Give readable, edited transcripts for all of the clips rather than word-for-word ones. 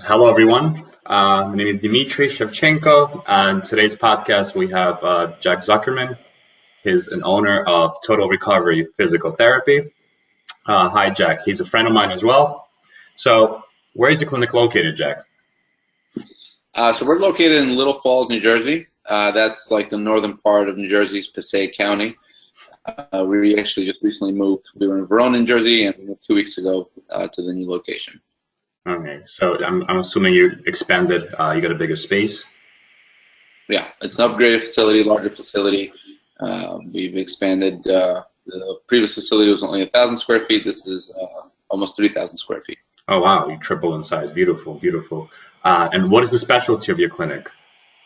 Hello, everyone. My name is Dmitry Shevchenko, and today's podcast we have Jack Zuckerman. He's an owner of Total Recovery Physical Therapy. Hi, Jack. He's a friend of mine as well. So, where is the clinic located, Jack? So we're located in Little Falls, New Jersey. That's like the northern part of New Jersey's Passaic County. We actually just recently moved. We were in Verona, New Jersey, and we moved 2 weeks ago to the new location. Okay, so I'm assuming you expanded. You got a bigger space. Yeah, it's an upgraded facility, larger facility. We've expanded. The previous facility was only 1,000 square feet. This is almost 3,000 square feet. Oh, wow, you tripled in size. Beautiful, beautiful. And what is the specialty of your clinic?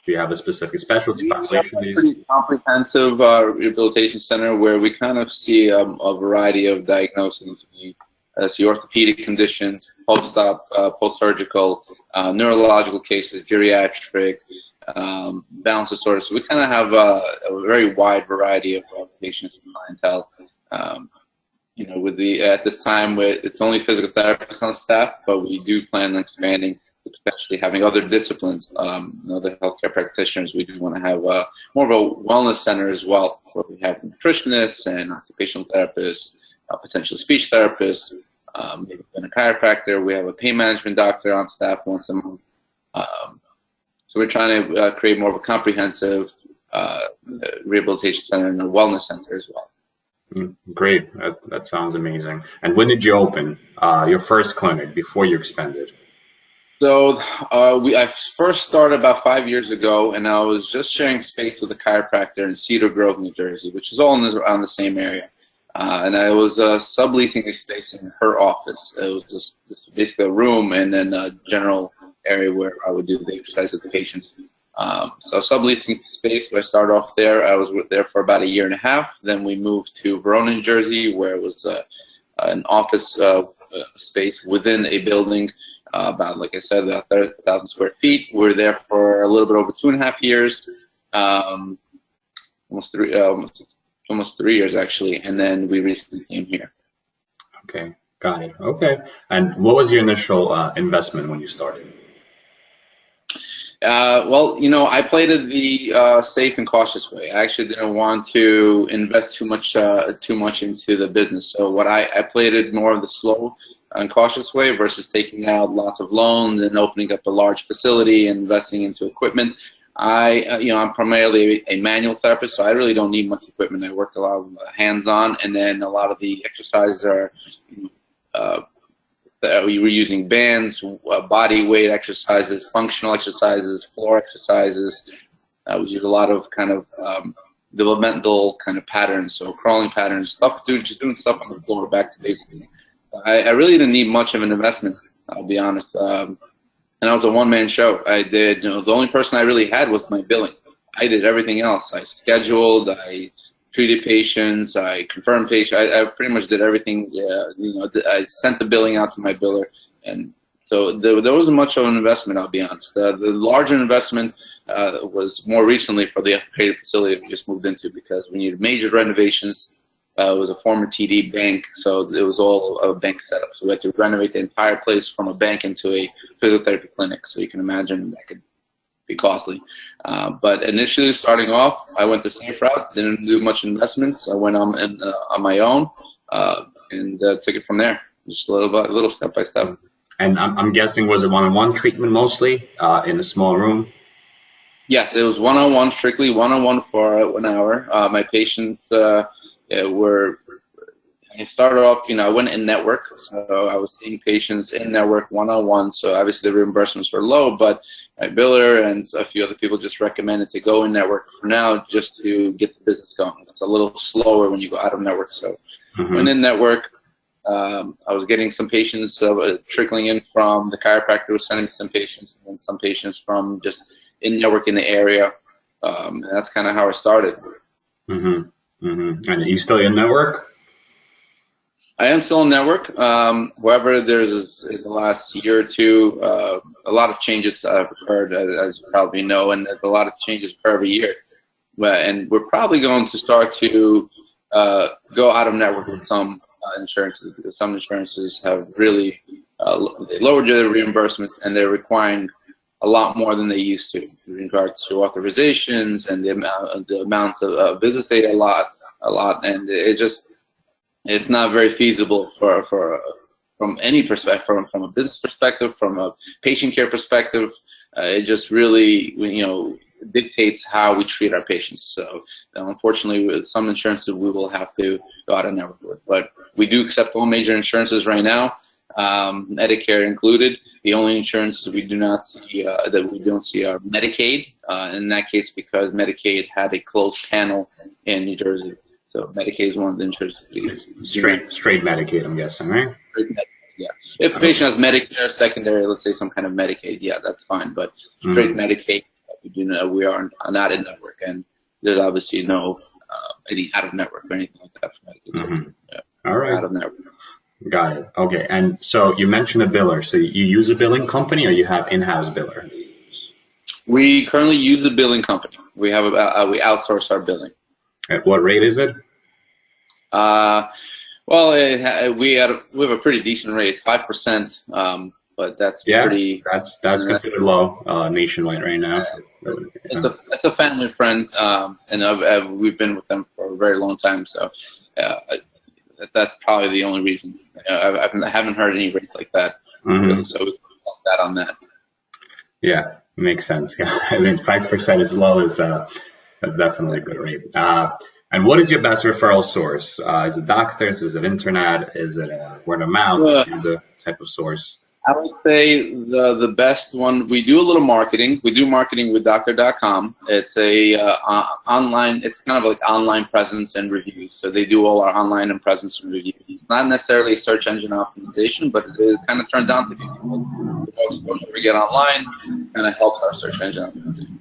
Do you have a specific specialty population? We have a pretty comprehensive rehabilitation center where we kind of see a variety of diagnoses. We see orthopedic conditions, post-op, post-surgical, neurological cases, geriatric, balance disorders. So we kind of have a very wide variety of patients and clientele. With at this time, it's only physical therapists on staff, but we do plan on expanding, potentially having other disciplines, other healthcare practitioners. We do want to have more of a wellness center as well, where we have nutritionists and occupational therapists, potentially speech therapists, maybe even a chiropractor. We have a pain management doctor on staff once a month. So we're trying to create more of a comprehensive rehabilitation center and a wellness center as well. Great. That sounds amazing. And when did you open your first clinic before you expanded? So I first started about 5 years ago, and I was just sharing space with a chiropractor in Cedar Grove, New Jersey, which is all around the same area. And I was subleasing a space in her office. It was just basically a room and then a general area where I would do the exercise with the patients. So subleasing space, I started off there. I was there for about 1.5 years. Then we moved to Verona, New Jersey, where it was an office space within a building, about, like I said, 30,000 square feet. We were there for a little bit over 2.5 years, almost 3 years actually, and then we recently came here. Okay, got it. Okay, and what was your initial investment when you started? I played it the safe and cautious way. I actually didn't want to invest too much into the business. So I played it more of the slow and cautious way versus taking out lots of loans and opening up a large facility and investing into equipment. I'm primarily a manual therapist, so I really don't need much equipment. I work a lot of hands-on, and then a lot of the exercises are, we were using bands, body weight exercises, functional exercises, floor exercises. We use a lot of kind of developmental kind of patterns, so crawling patterns, just doing stuff on the floor, back to basics. I really didn't need much of an investment, I'll be honest. And I was a one-man show. I did, the only person I really had was my billing. I did everything else. I scheduled, I treated patients, I confirmed patients. I pretty much did everything. I sent the billing out to my biller, and so there wasn't much of an investment, I'll be honest. The larger investment was more recently for the upgraded facility we just moved into, because we needed major renovations. It was a former TD bank, so it was all a bank setup. So we had to renovate the entire place from a bank into a physical therapy clinic. So you can imagine that could be costly. But initially, starting off, I went the safe route. Didn't do much investments. I went on my own and took it from there, just a little step by step. And I'm guessing, was it one-on-one treatment mostly in a small room? Yes, it was one-on-one, strictly one-on-one for 1 hour. My patients I started off, I went in network, so I was seeing patients in network one-on-one. So obviously the reimbursements were low, but my biller and a few other people just recommended to go in network for now, just to get the business going. It's a little slower when you go out of network. So when in network, I was getting some patients trickling in from the chiropractor, was sending some patients, and some patients from just in network in the area. And that's kind of how I started. And are you still in network? I am still in network. However, there's in the last year or two, a lot of changes have occurred, as you probably know, and a lot of changes occur every year. And we're probably going to start to go out of network with some insurances, because some insurances have really they lowered their reimbursements, and they're requiring a lot more than they used to in regards to authorizations and the amounts of visits they a lot, and it's not very feasible from any perspective, from a business perspective, from a patient care perspective. It just really, dictates how we treat our patients. So unfortunately, with some insurances, we will have to go out of network with. But we do accept all major insurances right now, Medicare included. The only insurances we do not see that we don't see are Medicaid. In that case, because Medicaid had a closed panel in New Jersey. So Medicaid is one of the insurances. Straight Medicaid, I'm guessing, right? Yeah. If the patient has Medicare, secondary, let's say some kind of Medicaid, yeah, that's fine. But straight Medicaid, we are not in network, and there's obviously no any out of network or anything like that for Medicaid. So, yeah, all right. Out of network. Got it. Okay. And so you mentioned a biller. So you use a billing company, or you have in-house biller? We currently use a billing company. We have we outsource our billing. At what rate is it? Well, we have a pretty decent rate. It's 5%, but that's pretty. That's considered low nationwide right now. It's a family friend, and we've been with them for a very long time. So that's probably the only reason. I haven't heard any rates like that. Really, so we put that on that. Yeah, makes sense. I mean, 5% is low. That's definitely a good rate. And what is your best referral source? Is it doctors? Is it internet? Is it word of mouth? The type of source? I would say the best one. We do a little marketing. We do marketing with doctor.com. It's a online. It's kind of like online presence and reviews. So they do all our online and presence and reviews. It's not necessarily search engine optimization, but it kind of turns out to be. The more exposure we get online kind of helps our search engine optimization.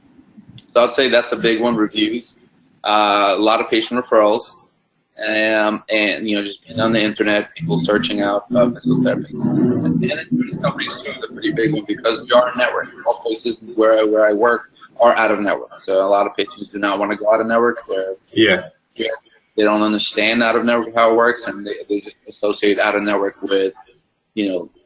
So I'd say that's a big one. Reviews. A lot of patient referrals, and just being on the internet, people searching out physical therapy. And insurance companies too is a pretty big one because we are a network. Most places where I work are out of network, so a lot of patients do not want to go out of network. They don't understand out of network how it works, and they just associate out of network with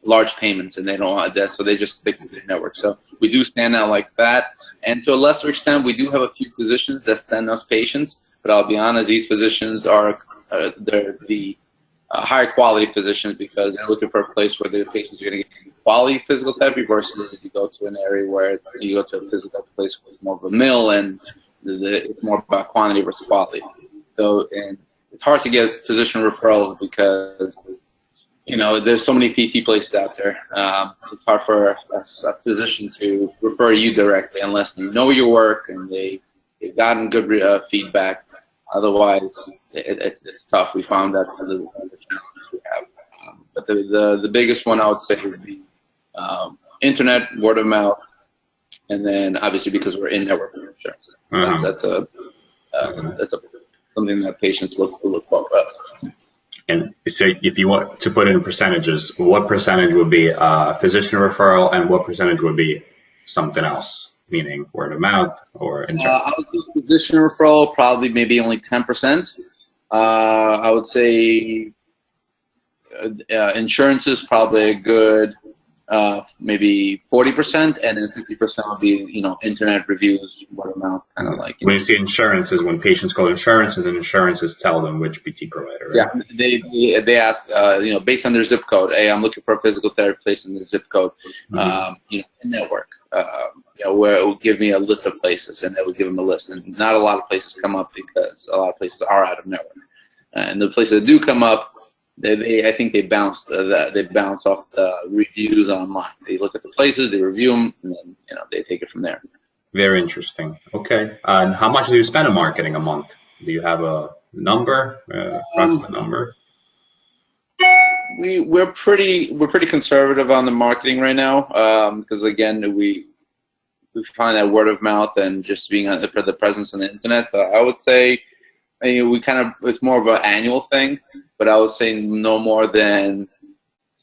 large payments, and they don't want that, so they just stick with the network. So we do stand out like that, and to a lesser extent, we do have a few physicians that send us patients. But I'll be honest, these physicians are they're the higher quality physicians because they're looking for a place where the patients are going to get quality physical therapy versus you go to an area where you go to a physical therapy place where it's more of a mill and it's more about quantity versus quality. So, and it's hard to get physician referrals because there's so many PT places out there. It's hard for a physician to refer you directly unless they know your work and they've gotten good feedback. Otherwise, it's tough. We found that's one of the challenges we have. But the biggest one I would say would be internet, word of mouth, and then obviously because we're in network insurance. That's something that patients look for. And so if you want to put it in percentages, what percentage would be physician referral and what percentage would be something else, meaning word of mouth or internet? I would say physician referral, probably maybe only 10%. I would say insurance is probably a good maybe 40%, and then 50% would be internet reviews, word of mouth, kind of like. When you say insurances, when patients call insurances, and insurances tell them which PT provider. Right? Yeah, they ask based on their zip code. Hey, I'm looking for a physical therapy place in the zip code. In network. Where it will give me a list of places, and they will give them a list. And not a lot of places come up because a lot of places are out of network. And the places that do come up, I think they bounce off the reviews online. They look at the places, they review them, and then they take it from there. Very interesting. Okay. And how much do you spend on marketing a month? Do you have a number, approximate number? We're pretty conservative on the marketing right now because again we find that word of mouth and just being for the presence on the internet. So I would say it's more of an annual thing, but I would say no more than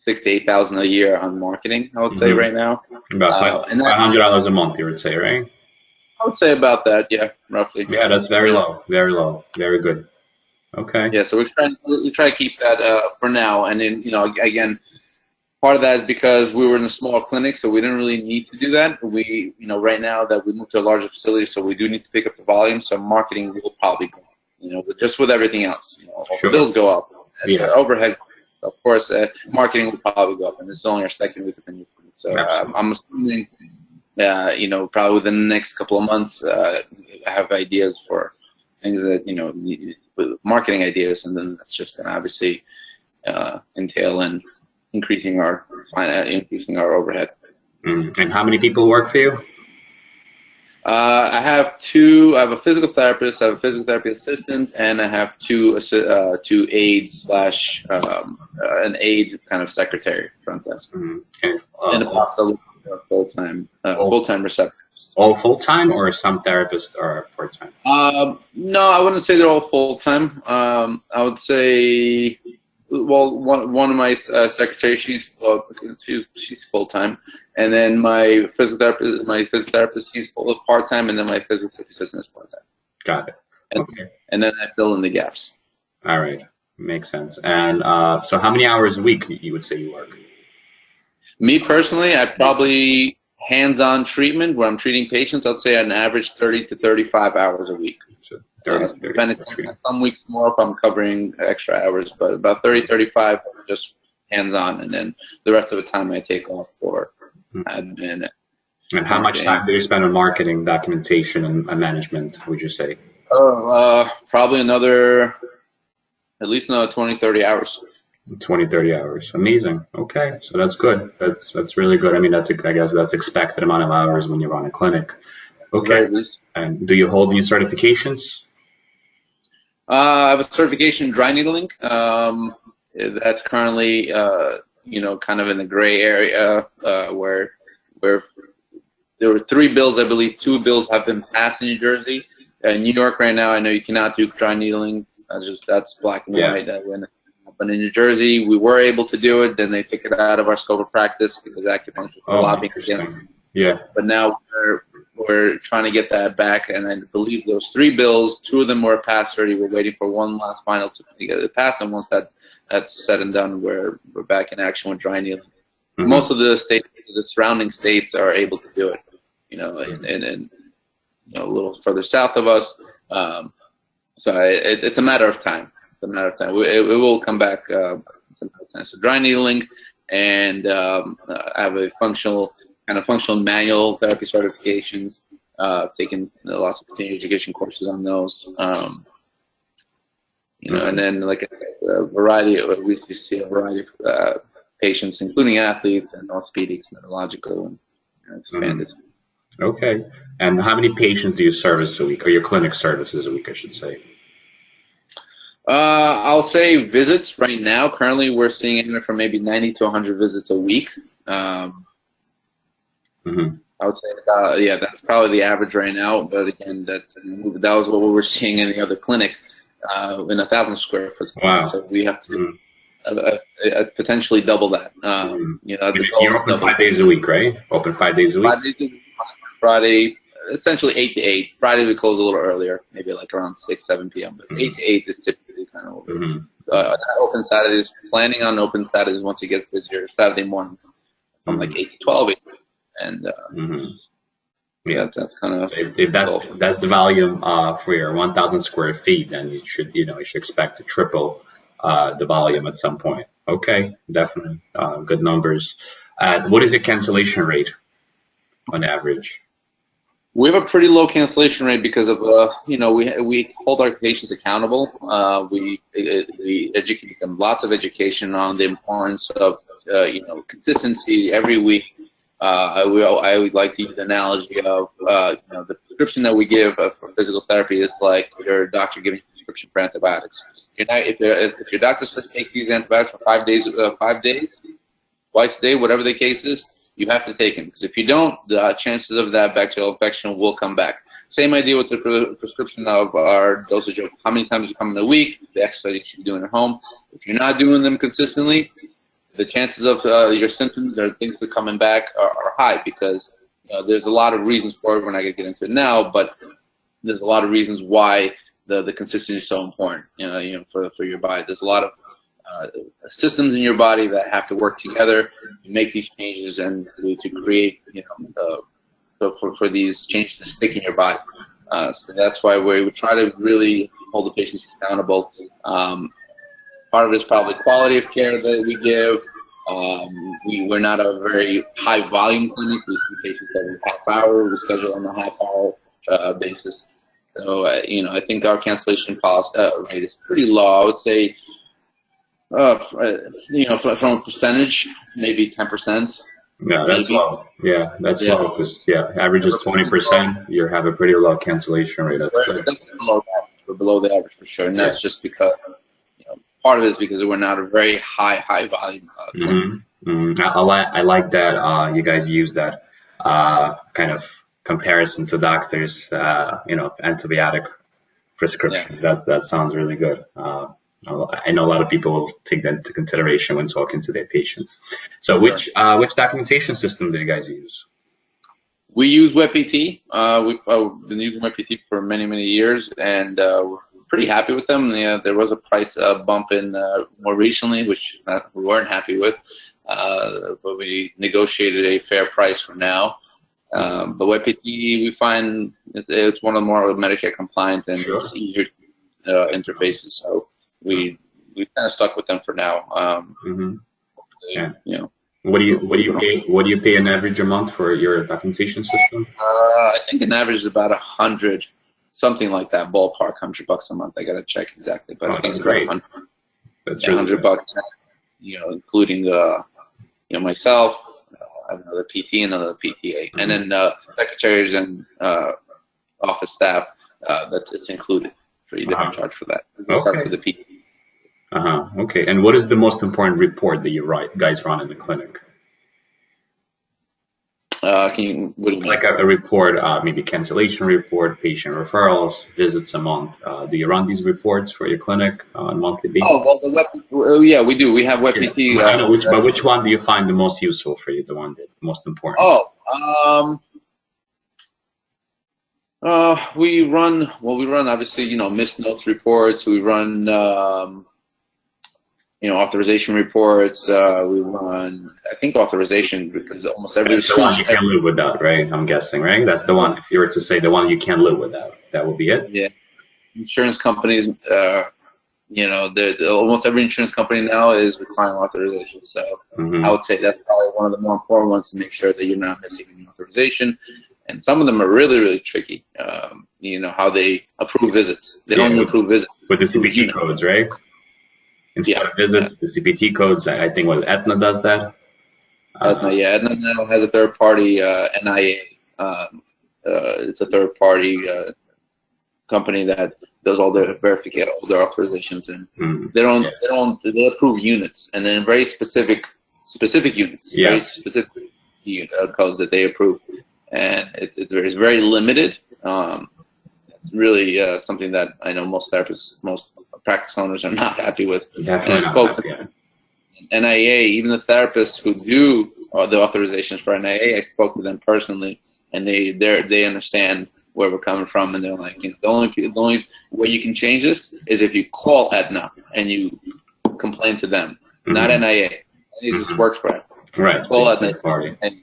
$6,000 to $8,000 a year on marketing. I would say right now about $500 a month. You would say, right? I would say about that, yeah, roughly. Yeah, that's very low, very good. Okay. Yeah, so we try to keep that for now, and then again, Part of that is because we were in a small clinic, so we didn't really need to do that. We, right now that we moved to a larger facility, so we do need to pick up the volume. So marketing will probably go up, just with everything else. All the bills go up. Yeah. Overhead, of course, marketing will probably go up, and this is only our second week of the new clinic. So I'm assuming, probably within the next couple of months, I have ideas for things that, marketing ideas, and then that's just going to obviously entail in increasing our overhead. And how many people work for you? I have two. I have a physical therapist, I have a physical therapy assistant, and I have two aides / an aide kind of secretary front desk. Okay. And also full-time receptionist. All full-time, or some therapists are part-time? No, I wouldn't say they're all full-time. I would say, well, one of my secretaries, she's full-time, and then my physical therapist, he's part-time, and then my physical therapy assistant is part-time. Got it. Okay. And then I fill in the gaps. All right, makes sense. And so, how many hours a week you would say you work? Me personally, I probably hands-on treatment where I'm treating patients. I'd say an average 30 to 35 hours a week. So 30, some weeks more if I'm covering extra hours, but about 30, 35 just hands-on, and then the rest of the time I take off for admin. And how much time do you spend on marketing, documentation, and management, would you say? Probably at least another 20, 30 hours. 20, 30 hours. Amazing. Okay, so that's good. That's really good. I mean, I guess that's expected amount of hours when you run a clinic. Okay. And do you hold these certifications? I have a certification in dry needling. That's currently, kind of in the gray area where there were 3 bills, I believe 2 bills have been passed in New Jersey. In New York right now, I know you cannot do dry needling. That's black and white. But in New Jersey, we were able to do it. Then they took it out of our scope of practice because acupuncture was lobbying against it. Yeah. But now we're trying to get that back, and I believe those 3 bills, 2 of them were passed already. We're waiting for one last final to get it passed, and once that's said and done, we're back in action with dry needling. Most of the surrounding states are able to do it. And a little further south of us. So it's a matter of time. It's a matter of time. It will come back. It's a matter of time. So dry needling, and I have a functional manual therapy certifications. Taken lots of continuing education courses on those. And then like a variety. We see a variety of patients, including athletes and orthopedics, neurological, and expanded. Okay. And how many patients do you service a week, or your clinic services a week, I should say? I'll say visits right now. Currently, we're seeing anywhere from maybe 90 to 100 visits a week. I would say, that's probably the average right now. But again, that was what we were seeing in the other clinic in 1,000 square foot. Wow. So we have to potentially double that. You're open 5 days a week, right? Open 5 days a week. 5 days a week. Friday, essentially 8 to 8. Friday we close a little earlier, maybe like around 6, 7 p.m. But 8 to 8 is typically kind of open Saturdays. Planning on open Saturdays once it gets busier. Saturday mornings from like 8 to 12, and that's kind of. So if that's the volume for your 1,000 square feet, then you should expect to triple the volume at some point. Okay, definitely good numbers. What is your cancellation rate on average? We have a pretty low cancellation rate because of we hold our patients accountable. We educate them, lots of education on the importance of consistency every week. I would like to use the analogy of the prescription that we give for physical therapy is like your doctor giving you a prescription for antibiotics. If your doctor says take these antibiotics for 5 days, twice a day, whatever the case is, you have to take them, because if you don't, the chances of that bacterial infection will come back. Same idea with the prescription of our dosage of how many times you come in a week, the exercise you should be doing at home. If you're not doing them consistently, the chances of your symptoms or things that are coming back are high, because there's a lot of reasons for it. We're not going to get into it now, but there's a lot of reasons why the consistency is so important. For your body. There's a lot of systems in your body that have to work together to make these changes and to create, for these changes to stick in your body. So that's why we would try to really hold the patients accountable. Part of it is probably quality of care that we give. We're not a very high volume clinic. We see patients every half hour. We schedule on a half hour basis. So, I think our cancellation rate is pretty low. I would say, from a percentage, maybe 10%. Yeah, that's low. Yeah, that's low because average is 20%. You have a pretty low cancellation rate. That's good. We're below the average for sure, and that's just because part of it is because we're not a very high volume. I like that you guys use that kind of comparison to doctors. Antibiotic prescription. That sounds really good. I know a lot of people will take that into consideration when talking to their patients. So which documentation system do you guys use? We use WebPT. We've been using WebPT for many years, and we're pretty happy with them. Yeah, there was a price bump in more recently, which we weren't happy with, but we negotiated a fair price for now. But WebPT, we find it's one of the more Medicare compliant and just easier interfaces. So we kind of stuck with them for now. What do you pay an average a month for your documentation system? I think an average is about 100, something like that, ballpark, $100 a month. I gotta check exactly, but I think it's great. about 100. That's really $100, including myself, another PT, another PTA, and then secretaries and office staff. It's included. They don't charge for that. For the PT. Okay. And what is the most important report that you guys run in the clinic? What do you mean? Like a report, maybe cancellation report, patient referrals, visits a month. Do you run these reports for your clinic on a monthly basis? Yeah, we do. We have WebPT. I know but which one do you find the most useful for you? The one that's most important? We run obviously, missed notes reports. We run, authorization reports. We run, I think, authorization because almost every. That's the one you can't live without, right? I'm guessing, right? That's the one. If you were to say the one you can't live without, that would be it. Yeah, insurance companies. Almost every insurance company now is requiring authorization. So I would say that's probably one of the more important ones to make sure that you're not missing any authorization. And some of them are really, really tricky. How they approve visits. They don't approve visits. With the CPT codes, right? Instead of visits, the CPT codes, I think Aetna does that. Aetna now has a third-party NIA. It's a third-party company that does all the verification, all their authorizations, and they approve units, and then very specific units, very specific codes that they approve, and it's very limited. It's really something that I know most therapists, most practice owners are not happy with. Definitely not happy. NIA, even the therapists who do the authorizations for NIA, I spoke to them personally, and they understand where we're coming from, and they're like, the only way you can change this is if you call Aetna and you complain to them, not NIA. It just works for them. Right. Call Aetna, and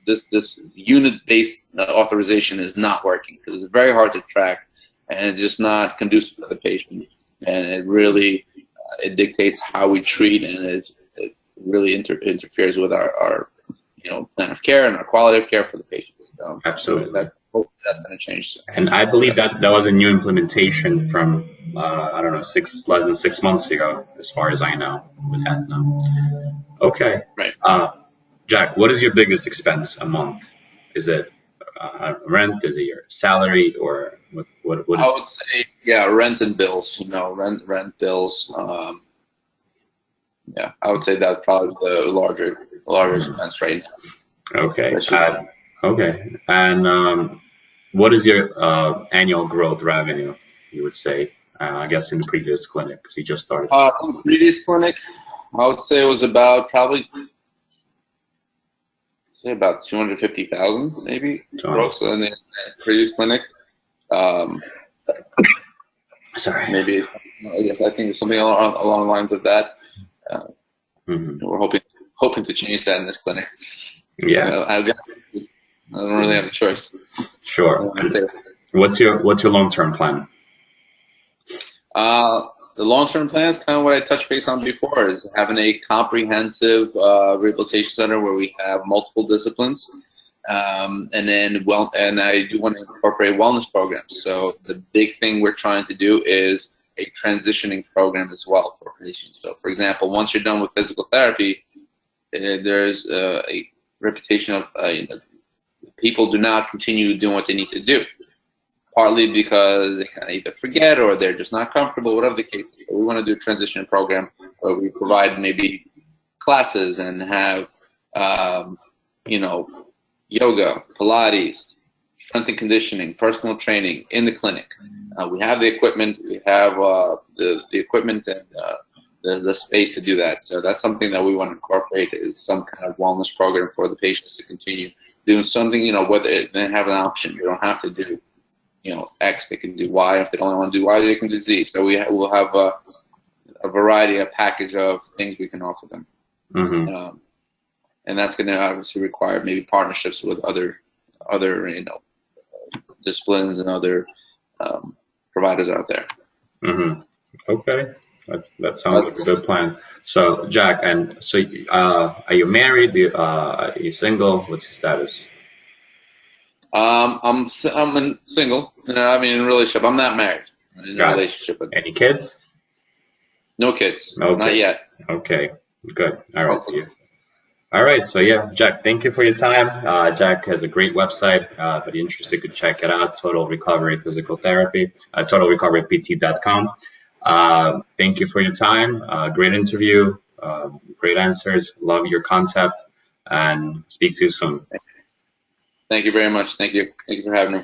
this unit-based authorization is not working because it's very hard to track, and it's just not conducive to the patient, and it really it dictates how we treat, and it really interferes with our plan of care and our quality of care for the patients. So absolutely. Hopefully that's going to change. And I believe that was a new implementation from less than 6 months ago, as far as I know, with Aetna. Okay. Right. Jack, what is your biggest expense a month? Is it rent? Is it your salary, or what is I would say, rent and bills. Rent bills. I would say that's probably the larger expense right now. Okay. Okay. And what is your annual growth revenue, you would say, I guess, in the previous clinic, because you just started? From the previous clinic, I would say it was about about 250,000, maybe, gross in the previous clinic. Sorry. Maybe, I think something along the lines of that. We're hoping to change that in this clinic. Yeah. I don't really have a choice. Sure. What's your long-term plan? The long-term plan is kind of what I touched base on before, is having a comprehensive rehabilitation center where we have multiple disciplines, and I do want to incorporate wellness programs. So the big thing we're trying to do is a transitioning program as well for patients. So, for example, once you're done with physical therapy, there's a reputation of people do not continue doing what they need to do. Partly because they kind of either forget or they're just not comfortable, whatever the case. We want to do a transition program where we provide maybe classes and have, yoga, Pilates, strength and conditioning, personal training in the clinic. We have the equipment. We have the equipment and the space to do that. So that's something that we want to incorporate, is some kind of wellness program for the patients to continue doing something. Whether they have an option, they don't have to do X, they can do Y. If they don't want to do Y, they can do Z. So we'll have a variety, a package of things we can offer them. And that's going to obviously require maybe partnerships with other disciplines and other providers out there. Okay, that sounds like a good plan. So Jack, and so are you married? Are you single? What's your status? I'm single. In a relationship. I'm not married. I'm in a relationship. Any kids? No kids. No not kids. Yet. Okay, good. All right, All right, so yeah, Jack, thank you for your time. Jack has a great website. If you're interested, could check it out. Total Recovery Physical Therapy. TotalRecoveryPT.com. Thank you for your time. Great interview. Great answers. Love your concept. And speak to you soon. Thank you very much. Thank you. Thank you for having me.